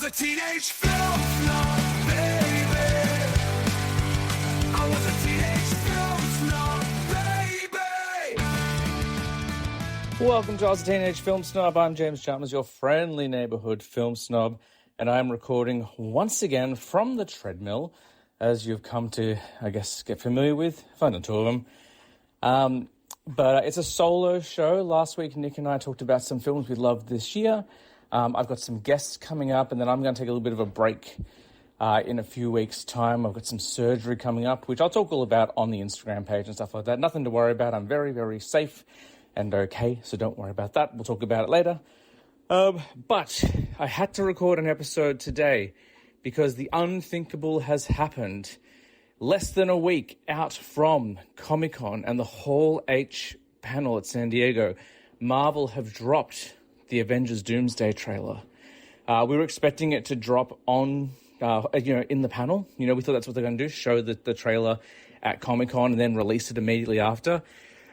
a teenage film snob, baby. I was a teenage film snob, baby. Welcome to Oz Teenage Film Snob. I'm James Chalmers, your friendly neighbourhood film snob, and I'm recording once again from the treadmill, as you've come to, I guess, get familiar with. I've done two of them. But it's a solo show. Last week, Nick and I talked about some films we loved this year. I've got some guests coming up, and then I'm going to take a little bit of a break in a few weeks' time. I've got some surgery coming up, which I'll talk all about on the Instagram page and stuff like that. Nothing to worry about. I'm very, very safe and okay, so don't worry about that. We'll talk about it later. But I had to record an episode today because the unthinkable has happened. Less than a week out from Comic-Con and the Hall H panel at San Diego, Marvel have dropped the Avengers Doomsday trailer. We were expecting it to drop on, in the panel. We thought that's what they're going to do, show the trailer at Comic-Con and then release it immediately after.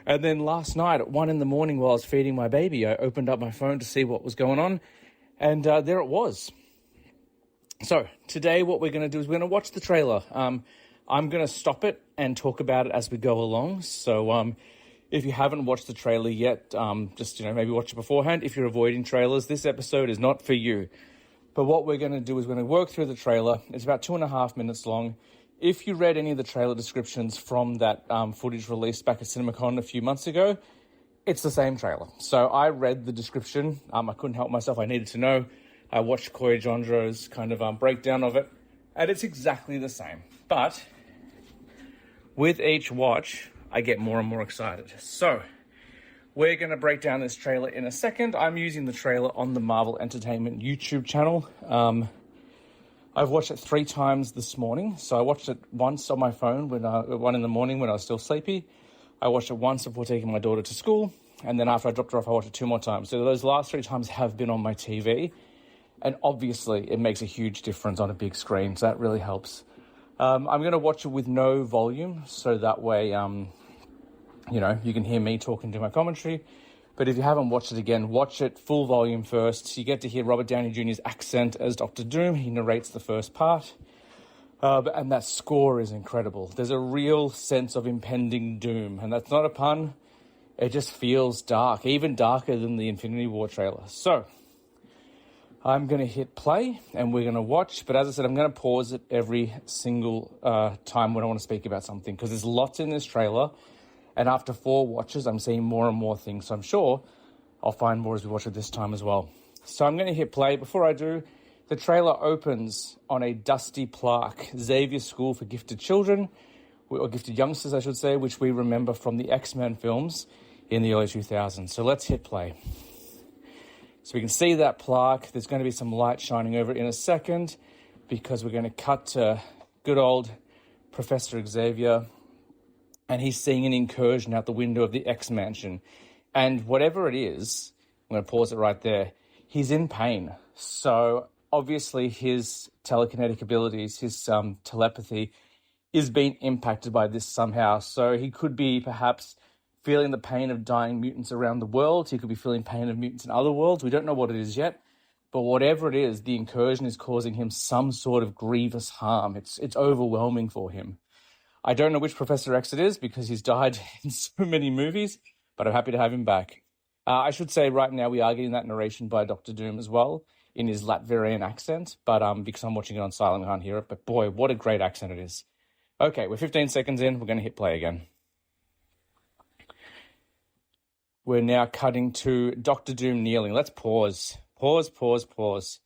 And then last night at 1 a.m, while I was feeding my baby, I opened up my phone to see what was going on, and there it was. So today what we're going to do is we're going to watch the trailer. I'm going to stop it and talk about it as we go along. So if you haven't watched the trailer yet, just maybe watch it beforehand. If you're avoiding trailers, this episode is not for you. But what we're going to do is we're going to work through the trailer. It's about 2.5 minutes long. If you read any of the trailer descriptions from that footage released back at CinemaCon a few months ago, it's the same trailer. So I read the description. I couldn't help myself. I needed to know. I watched Koy Jondro's kind of breakdown of it, and it's exactly the same. But with each watch, I get more and more excited. So we're going to break down this trailer in a second. I'm using the trailer on the Marvel Entertainment YouTube channel. I've watched it 3 times this morning. So I watched it once on my phone at 1 a.m. when I was still sleepy. I watched it once before taking my daughter to school. And then after I dropped her off, I watched it 2 more times. So those last 3 times have been on my TV. And obviously, it makes a huge difference on a big screen. So that really helps. I'm going to watch it with no volume. So that way, you can hear me talking to my commentary. But if you haven't watched it again, watch it full volume first. You get to hear Robert Downey Jr.'s accent as Dr. Doom. He narrates the first part. And that score is incredible. There's a real sense of impending doom. And that's not a pun. It just feels dark, even darker than the Infinity War trailer. So I'm going to hit play and we're going to watch. But as I said, I'm going to pause it every single time when I want to speak about something, because there's lots in this trailer. And after 4 watches, I'm seeing more and more things. So I'm sure I'll find more as we watch it this time as well. So I'm going to hit play. Before I do, the trailer opens on a dusty plaque, Xavier School for Gifted Children, or Gifted Youngsters, I should say, which we remember from the X-Men films in the early 2000s. So let's hit play. So we can see that plaque. There's going to be some light shining over it in a second, because we're going to cut to good old Professor Xavier. And he's seeing an incursion out the window of the X-Mansion. And whatever it is, I'm going to pause it right there, he's in pain. So obviously his telekinetic abilities, his telepathy is being impacted by this somehow. So he could be perhaps feeling the pain of dying mutants around the world. He could be feeling pain of mutants in other worlds. We don't know what it is yet. But whatever it is, the incursion is causing him some sort of grievous harm. It's overwhelming for him. I don't know which Professor X it is, because he's died in so many movies, but I'm happy to have him back. I should say right now we are getting that narration by Dr. Doom as well in his Latvian accent, but because I'm watching it on silent, I can't hear it. But boy, what a great accent it is. Okay, we're 15 seconds in. We're going to hit play again. We're now cutting to Dr. Doom kneeling. Let's pause. Pause.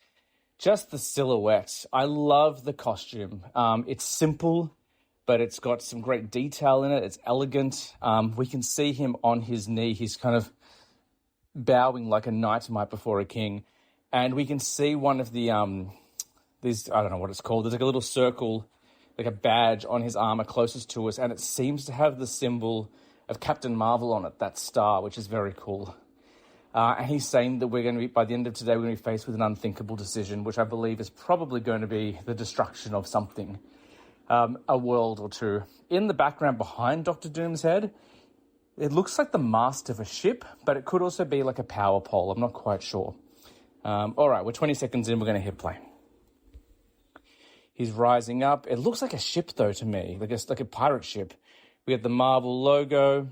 Just the silhouette. I love the costume. It's simple, but it's got some great detail in it. It's elegant. We can see him on his knee. He's kind of bowing like a knight might before a king. And we can see one of the, these, I don't know what it's called. There's like a little circle, like a badge on his armor closest to us. And it seems to have the symbol of Captain Marvel on it, that star, which is very cool. And he's saying that we're going to be, by the end of today, we're going to be faced with an unthinkable decision, which I believe is probably going to be the destruction of something. A world or two. In the background behind Dr. Doom's head, it looks like the mast of a ship, but it could also be like a power pole. I'm not quite sure. All right, we're 20 seconds in. We're going to hit play. He's rising up. It looks like a ship, though, to me, like a pirate ship. We have the Marvel logo.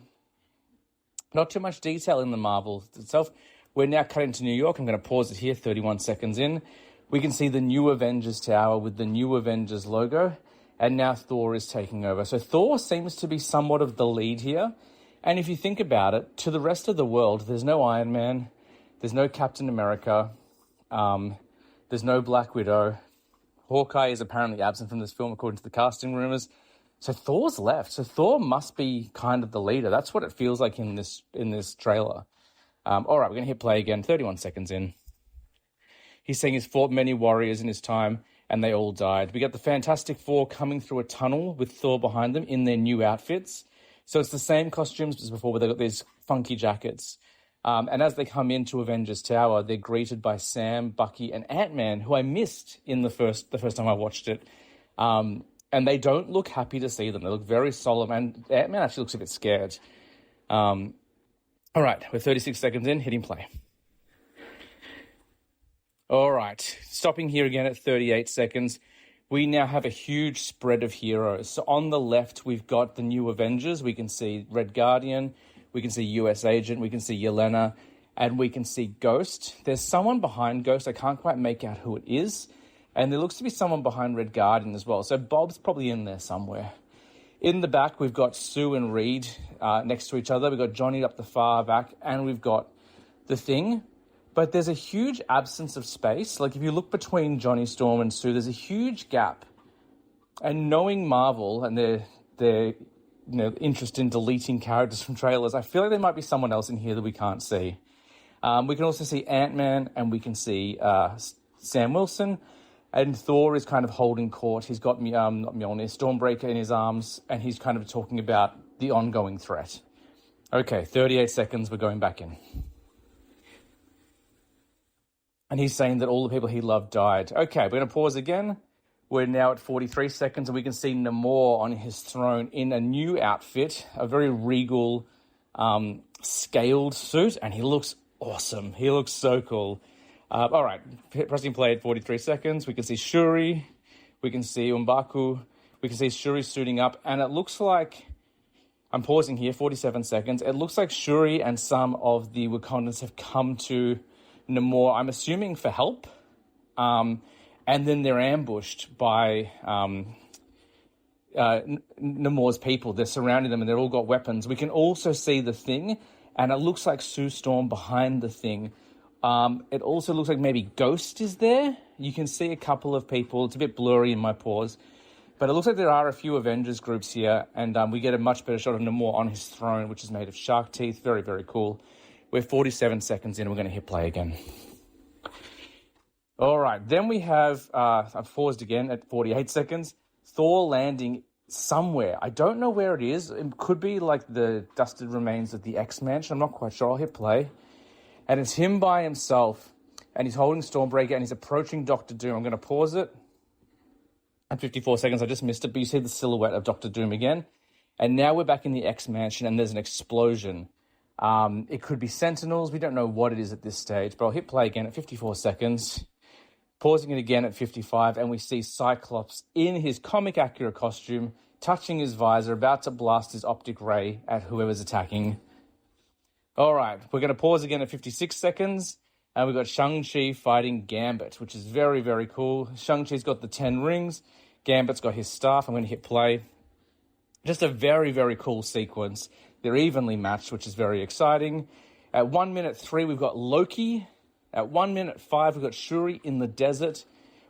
Not too much detail in the Marvel itself. We're now cutting to New York. I'm going to pause it here, 31 seconds in. We can see the new Avengers Tower with the new Avengers logo. And now Thor is taking over. So Thor seems to be somewhat of the lead here. And if you think about it, to the rest of the world, there's no Iron Man. There's no Captain America. There's no Black Widow. Hawkeye is apparently absent from this film, according to the casting rumors. So Thor's left. So Thor must be kind of the leader. That's what it feels like in this trailer. All right, we're going to hit play again. 31 seconds in. He's saying he's fought many warriors in his time, and they all died. We got the Fantastic Four coming through a tunnel with Thor behind them in their new outfits. So it's the same costumes as before, but they've got these funky jackets. And as they come into Avengers Tower, they're greeted by Sam, Bucky, and Ant-Man, who I missed in the first time I watched it. And they don't look happy to see them. They look very solemn, and Ant-Man actually looks a bit scared. All right, we're 36 seconds in, hitting play. All right, stopping here again at 38 seconds. We now have a huge spread of heroes. So on the left, we've got the new Avengers. We can see Red Guardian, we can see US Agent, we can see Yelena, and we can see Ghost. There's someone behind Ghost. I can't quite make out who it is. And there looks to be someone behind Red Guardian as well. So Bob's probably in there somewhere. In the back, we've got Sue and Reed next to each other. We've got Johnny up the far back, and we've got the Thing. But there's a huge absence of space. Like, if you look between Johnny Storm and Sue, there's a huge gap. And knowing Marvel and their interest in deleting characters from trailers, I feel like there might be someone else in here that we can't see. We can also see Ant-Man, and we can see Sam Wilson. And Thor is kind of holding court. He's got not Mjolnir, Stormbreaker in his arms, and he's kind of talking about the ongoing threat. Okay, 38 seconds, we're going back in. And he's saying that all the people he loved died. Okay, we're going to pause again. We're now at 43 seconds, and we can see Namor on his throne in a new outfit, a very regal, scaled suit, and he looks awesome. He looks so cool. All right, pressing play at 43 seconds. We can see Shuri. We can see M'Baku. We can see Shuri suiting up, and it looks like, I'm pausing here, 47 seconds. It looks like Shuri and some of the Wakandans have come to Namor, I'm assuming for help, and then they're ambushed by Namor's people. They're surrounding them, and they've all got weapons. We can also see the Thing, and it looks like Sue Storm behind the Thing. It also looks like maybe Ghost is there. You can see a couple of people. It's a bit blurry in my pause, but it looks like there are a few Avengers groups here, and we get a much better shot of Namor on his throne, which is made of shark teeth. Very, very cool. We're 47 seconds in, and we're going to hit play again. All right, then we have, I've paused again at 48 seconds, Thor landing somewhere. I don't know where it is. It could be like the dusted remains of the X-Mansion. I'm not quite sure. I'll hit play. And it's him by himself, and he's holding Stormbreaker, and he's approaching Doctor Doom. I'm going to pause it at 54 seconds. I just missed it, but you see the silhouette of Doctor Doom again. And now we're back in the X-Mansion, and there's an explosion. It could be Sentinels. We don't know what it is at this stage, but I'll hit play again at 54 seconds. Pausing it again at 55, and we see Cyclops in his comic-accurate costume, touching his visor, about to blast his optic ray at whoever's attacking. All right, we're going to pause again at 56 seconds, and we've got Shang-Chi fighting Gambit, which is very, very cool. Shang-Chi's got the 10 rings. Gambit's got his staff. I'm going to hit play. Just a very, very cool sequence. They're evenly matched, which is very exciting. At 1 minute 3, we've got Loki. At 1 minute 5, we've got Shuri in the desert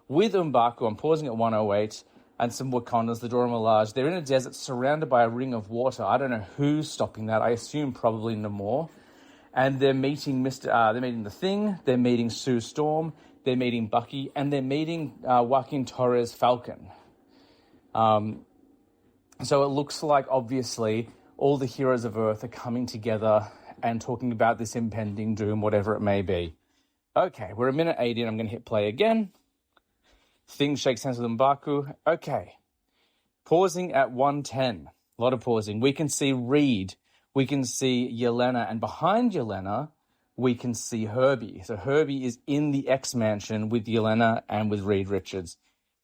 with M'Baku. I'm pausing at 108. And some Wakandans, the Dora Milaje. They're in a desert surrounded by a ring of water. I don't know who's stopping that. I assume probably Namor. And they're meeting they're meeting the Thing. They're meeting Sue Storm. They're meeting Bucky, and they're meeting Joaquin Torres Falcon. So it looks like obviously all the heroes of Earth are coming together and talking about this impending doom, whatever it may be. Okay, we're a minute 80, and I'm going to hit play again. Thing shakes hands with M'Baku. Okay. Pausing at 110. A lot of pausing. We can see Reed. We can see Yelena. And behind Yelena, we can see Herbie. So Herbie is in the X-Mansion with Yelena and with Reed Richards.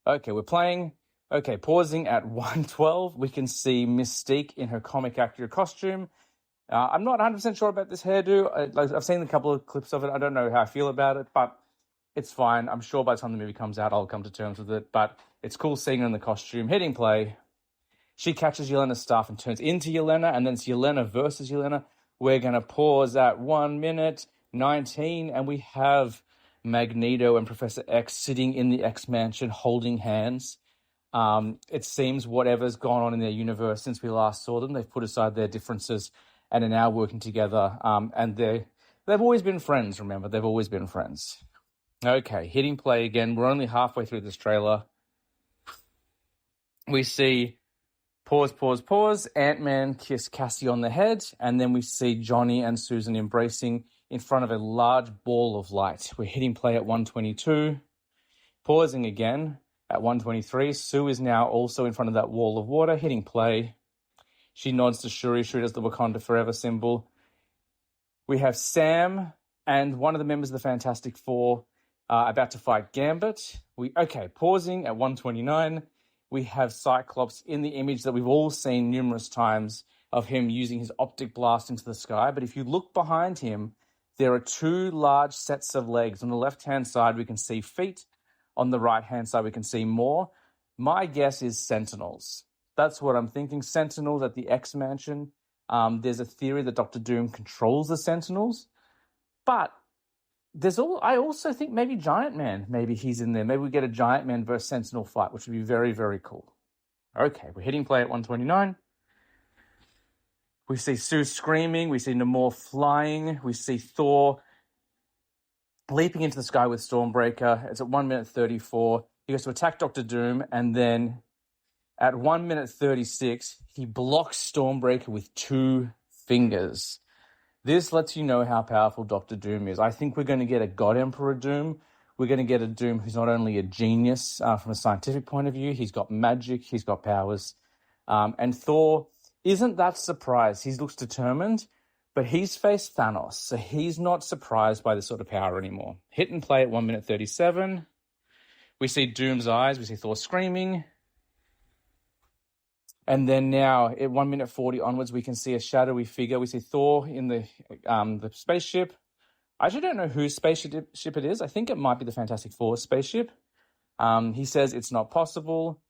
Okay, we're playing. Okay, pausing at 1:12, we can see Mystique in her comic accurate costume. I'm not 100% sure about this hairdo. I've seen a couple of clips of it. I don't know how I feel about it, but it's fine. I'm sure by the time the movie comes out, I'll come to terms with it. But it's cool seeing her in the costume. Hitting play. She catches Yelena's staff and turns into Yelena, and then it's Yelena versus Yelena. We're going to pause at 1:19, and we have Magneto and Professor X sitting in the X Mansion holding hands. It seems whatever's gone on in their universe since we last saw them, they've put aside their differences and are now working together. And they've always been friends, remember? They've always been friends. Okay, hitting play again. We're only halfway through this trailer. We see pause. Ant-Man kiss Cassie on the head, and then we see Johnny and Susan embracing in front of a large ball of light. We're hitting play at 1:22. Pausing again at 1:23. Sue is now also in front of that wall of water, hitting play. She nods to Shuri. Shuri does the Wakanda Forever symbol. We have Sam and one of the members of the Fantastic Four about to fight Gambit. Pausing at 1:29. We have Cyclops in the image that we've all seen numerous times of him using his optic blast into the sky. But if you look behind him, there are two large sets of legs. On the left-hand side, we can see feet. On the right-hand side, we can see more. My guess is Sentinels. That's what I'm thinking. Sentinels at the X-Mansion. There's a theory that Doctor Doom controls the Sentinels. But I also think maybe Giant Man, maybe he's in there. Maybe we get a Giant Man versus Sentinel fight, which would be very, very cool. Okay, we're hitting play at 1:29. We see Sue screaming. We see Namor flying. We see Thor leaping into the sky with Stormbreaker. It's at 1:34. He goes to attack Doctor Doom, and then at 1:36, he blocks Stormbreaker with 2 fingers. This lets you know how powerful Doctor Doom is. I think we're going to get a God Emperor Doom. We're going to get a Doom who's not only a genius from a scientific point of view, he's got magic, he's got powers. And Thor isn't that surprised. He looks determined, but he's faced Thanos, so he's not surprised by this sort of power anymore. Hit and play at 1:37. We see Doom's eyes. We see Thor screaming. And then now, at 1:40 onwards, we can see a shadowy figure. We see Thor in the spaceship. I actually don't know whose spaceship it is. I think it might be the Fantastic Four spaceship. He says it's not possible.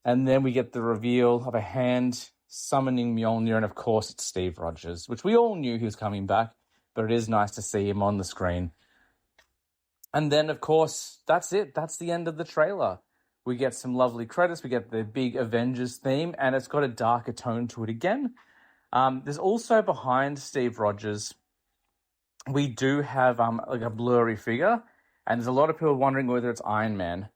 And then we get the reveal of a hand summoning Mjolnir. And of course, it's Steve Rogers, which we all knew he was coming back. But it is nice to see him on the screen. And then, of course, that's it. That's the end of the trailer. We get some lovely credits. We get the big Avengers theme, and it's got a darker tone to it again. There's also behind Steve Rogers, we do have like a blurry figure, and there's a lot of people wondering whether it's Iron Man.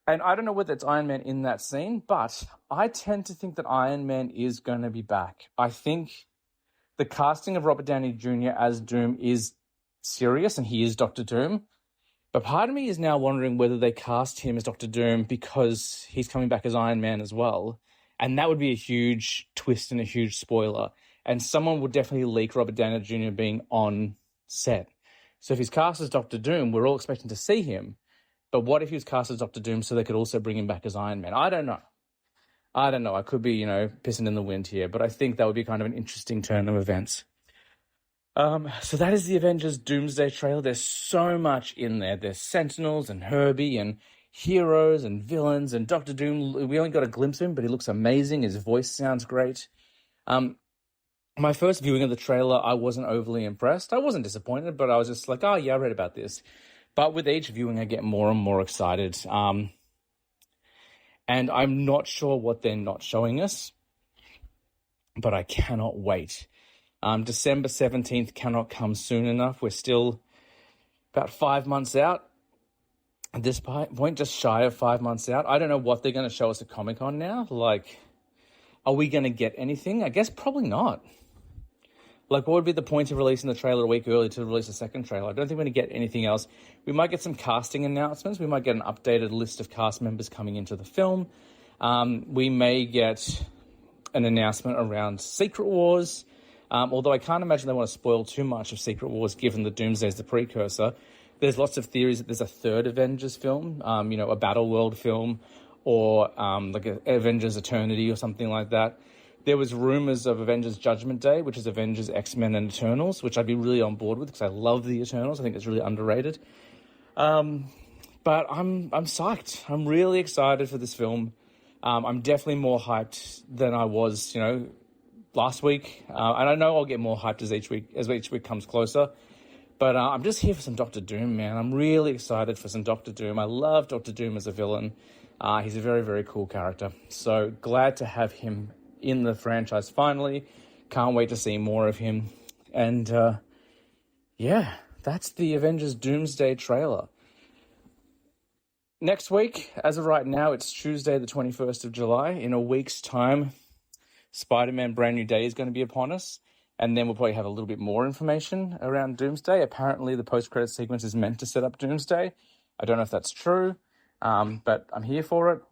And I don't know whether it's Iron Man in that scene, but I tend to think that Iron Man is going to be back. I think the casting of Robert Downey Jr. as Doom is serious, and he is Doctor Doom. But part of me is now wondering whether they cast him as Doctor Doom because he's coming back as Iron Man as well. And that would be a huge twist and a huge spoiler. And someone would definitely leak Robert Downey Jr. being on set. So if he's cast as Doctor Doom, we're all expecting to see him. But what if he was cast as Doctor Doom so they could also bring him back as Iron Man? I don't know. I could be, pissing in the wind here. But I think that would be kind of an interesting turn of events. So that is the Avengers Doomsday trailer. There's so much in there. There's Sentinels and Herbie and heroes and villains and Doctor Doom. We only got a glimpse of him, but he looks amazing. His voice sounds great. My first viewing of the trailer, I wasn't overly impressed. I wasn't disappointed, but I was just like, oh yeah, I read about this. But with each viewing, I get more and more excited. And I'm not sure what they're not showing us, but I cannot wait. December 17th cannot come soon enough. We're still about 5 months out. At this point, just shy of 5 months out. I don't know what they're going to show us at Comic-Con now. Like, are we going to get anything? I guess probably not. Like, what would be the point of releasing the trailer a week early to release a second trailer? I don't think we're going to get anything else. We might get some casting announcements. We might get an updated list of cast members coming into the film. We may get an announcement around Secret Wars. Although I can't imagine they want to spoil too much of Secret Wars, given that Doomsday is the precursor. There's lots of theories that there's a third Avengers film, a Battle World film, or like Avengers Eternity or something like that. There was rumors of Avengers Judgment Day, which is Avengers, X-Men, and Eternals, which I'd be really on board with because I love the Eternals. I think it's really underrated. But I'm psyched. I'm really excited for this film. I'm definitely more hyped than I was, last week. And I know I'll get more hyped as each week comes closer. But I'm just here for some Doctor Doom, man. I'm really excited for some Doctor Doom. I love Doctor Doom as a villain. He's a very, very cool character. So glad to have him in the franchise finally. Can't wait to see more of him. And yeah, that's the Avengers Doomsday trailer. Next week, as of right now, it's Tuesday the 21st of July. In a week's time, Spider-Man Brand New Day is going to be upon us. And then we'll probably have a little bit more information around Doomsday. Apparently, the post-credit sequence is meant to set up Doomsday. I don't know if that's true, but I'm here for it.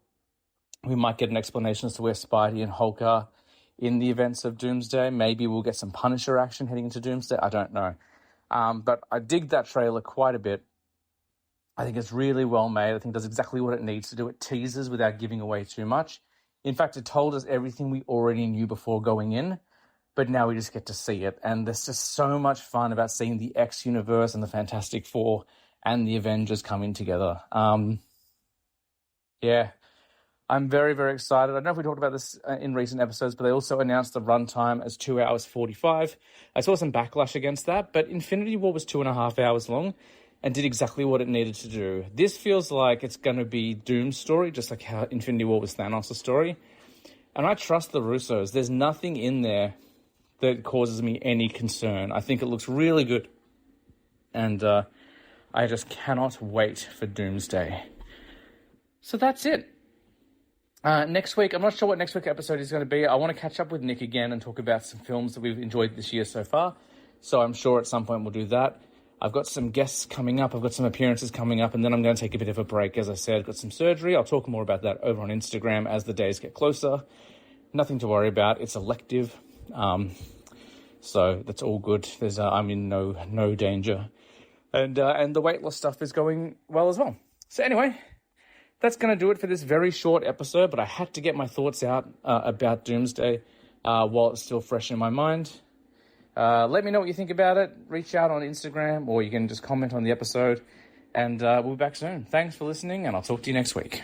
We might get an explanation as to where Spidey and Hulk are in the events of Doomsday. Maybe we'll get some Punisher action heading into Doomsday. I don't know. But I dig that trailer quite a bit. I think it's really well made. I think it does exactly what it needs to do. It teases without giving away too much. In fact, it told us everything we already knew before going in, but now we just get to see it. And there's just so much fun about seeing the X universe and the Fantastic Four and the Avengers coming together. Yeah, I'm very, very excited. I don't know if we talked about this in recent episodes, but they also announced the runtime as 2 hours 45. I saw some backlash against that, but Infinity War was 2.5 hours long and did exactly what it needed to do. This feels like it's going to be Doom's story, just like how Infinity War was Thanos' story. And I trust the Russos. There's nothing in there that causes me any concern. I think it looks really good. And I just cannot wait for Doomsday. So that's it. Next week, I'm not sure what next week's episode is going to be. I want to catch up with Nick again and talk about some films that we've enjoyed this year so far. So I'm sure at some point we'll do that. I've got some guests coming up. I've got some appearances coming up, and then I'm going to take a bit of a break. As I said, I've got some surgery. I'll talk more about that over on Instagram as the days get closer. Nothing to worry about. It's elective. So that's all good. I'm in no danger. And the weight loss stuff is going well as well. So anyway, that's going to do it for this very short episode, but I had to get my thoughts out about Doomsday while it's still fresh in my mind. Let me know what you think about it. Reach out on Instagram, or you can just comment on the episode, and we'll be back soon. Thanks for listening, and I'll talk to you next week.